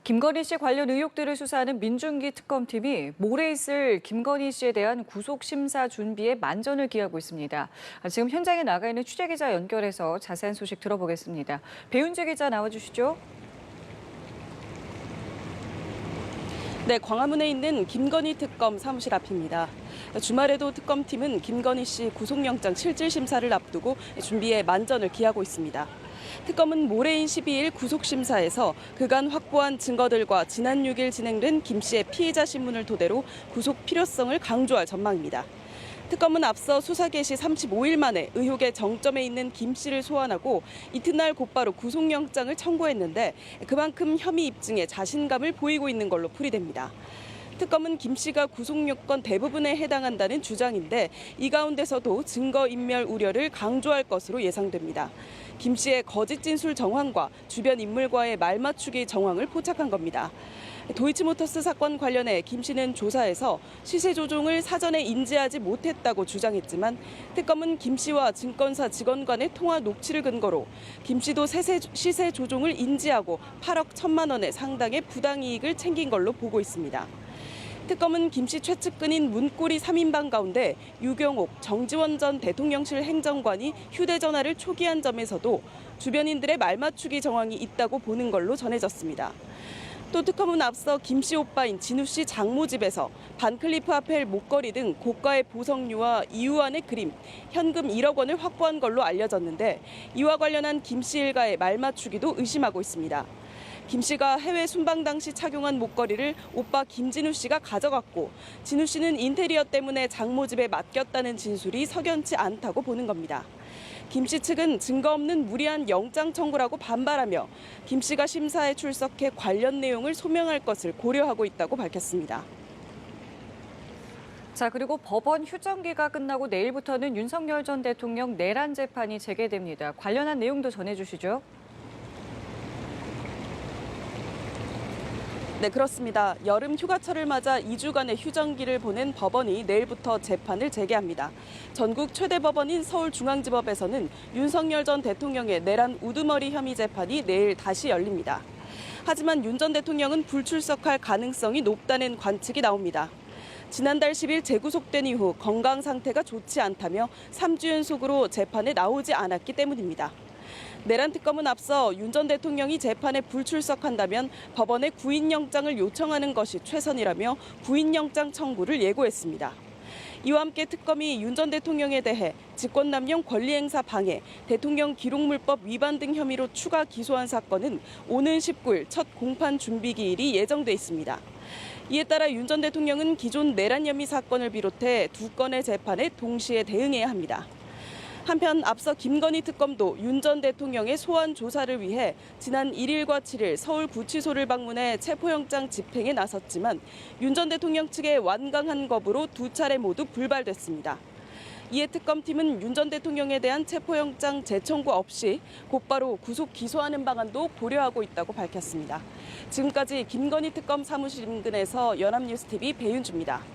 김건희 씨 관련 의혹들을 수사하는 민중기 특검팀이 모레 있을 김건희 씨에 대한 구속 심사 준비에 만전을 기하고 있습니다. 지금 현장에 나가 있는 취재기자 연결해서 자세한 소식 들어보겠습니다. 배윤재 기자 나와주시죠. 네, 광화문에 있는 김건희 특검 사무실 앞입니다. 주말에도 특검팀은 김건희 씨 구속영장 실질 심사를 앞두고 준비에 만전을 기하고 있습니다. 특검은 모레인 12일 구속심사에서 그간 확보한 증거들과 지난 6일 진행된 김 씨의 피의자 신문을 토대로 구속 필요성을 강조할 전망입니다. 특검은 앞서 수사 개시 35일 만에 의혹의 정점에 있는 김 씨를 소환하고 이튿날 곧바로 구속영장을 청구했는데 그만큼 혐의 입증에 자신감을 보이고 있는 걸로 풀이됩니다. 특검은 김 씨가 구속 요건 대부분에 해당한다는 주장인데 이 가운데서도 증거인멸 우려를 강조할 것으로 예상됩니다. 김 씨의 거짓 진술 정황과 주변 인물과의 말맞추기 정황을 포착한 겁니다. 도이치모터스 사건 관련해 김 씨는 조사에서 시세 조종을 사전에 인지하지 못했다고 주장했지만 특검은 김 씨와 증권사 직원 간의 통화 녹취를 근거로 김 씨도 시세 조종을 인지하고 8억 1천만 원의 상당의 부당이익을 챙긴 걸로 보고 있습니다. 특검은 김 씨 최측근인 문고리 3인방 가운데 유경옥, 정지원 전 대통령실 행정관이 휴대전화를 초기한 점에서도 주변인들의 말맞추기 정황이 있다고 보는 걸로 전해졌습니다. 또 특검은 앞서 김 씨 오빠인 진우 씨 장모 집에서 반클리프 아펠 목걸이 등 고가의 보석류와 이유안의 그림, 현금 1억 원을 확보한 걸로 알려졌는데 이와 관련한 김 씨 일가의 말맞추기도 의심하고 있습니다. 김 씨가 해외 순방 당시 착용한 목걸이를 오빠 김진우 씨가 가져갔고 진우 씨는 인테리어 때문에 장모 집에 맡겼다는 진술이 석연치 않다고 보는 겁니다. 김 씨 측은 증거 없는 무리한 영장 청구라고 반발하며 김 씨가 심사에 출석해 관련 내용을 소명할 것을 고려하고 있다고 밝혔습니다. 자, 그리고 법원 휴정기가 끝나고 내일부터는 윤석열 전 대통령 내란 재판이 재개됩니다. 관련한 내용도 전해주시죠. 네, 그렇습니다. 여름 휴가철을 맞아 2주간의 휴정기를 보낸 법원이 내일부터 재판을 재개합니다. 전국 최대 법원인 서울중앙지법에서는 윤석열 전 대통령의 내란 우두머리 혐의 재판이 내일 다시 열립니다. 하지만 윤 전 대통령은 불출석할 가능성이 높다는 관측이 나옵니다. 지난달 10일 재구속된 이후 건강 상태가 좋지 않다며 3주 연속으로 재판에 나오지 않았기 때문입니다. 내란 특검은 앞서 윤 전 대통령이 재판에 불출석한다면 법원에 구인영장을 요청하는 것이 최선이라며 구인영장 청구를 예고했습니다. 이와 함께 특검이 윤 전 대통령에 대해 직권남용 권리행사 방해, 대통령 기록물법 위반 등 혐의로 추가 기소한 사건은 오는 19일 첫 공판 준비 기일이 예정돼 있습니다. 이에 따라 윤 전 대통령은 기존 내란 혐의 사건을 비롯해 두 건의 재판에 동시에 대응해야 합니다. 한편 앞서 김건희 특검도 윤 전 대통령의 소환 조사를 위해 지난 1일과 7일 서울구치소를 방문해 체포영장 집행에 나섰지만 윤 전 대통령 측의 완강한 거부로 두 차례 모두 불발됐습니다. 이에 특검팀은 윤 전 대통령에 대한 체포영장 재청구 없이 곧바로 구속 기소하는 방안도 고려하고 있다고 밝혔습니다. 지금까지 김건희 특검 사무실 인근에서 연합뉴스TV 배윤주입니다.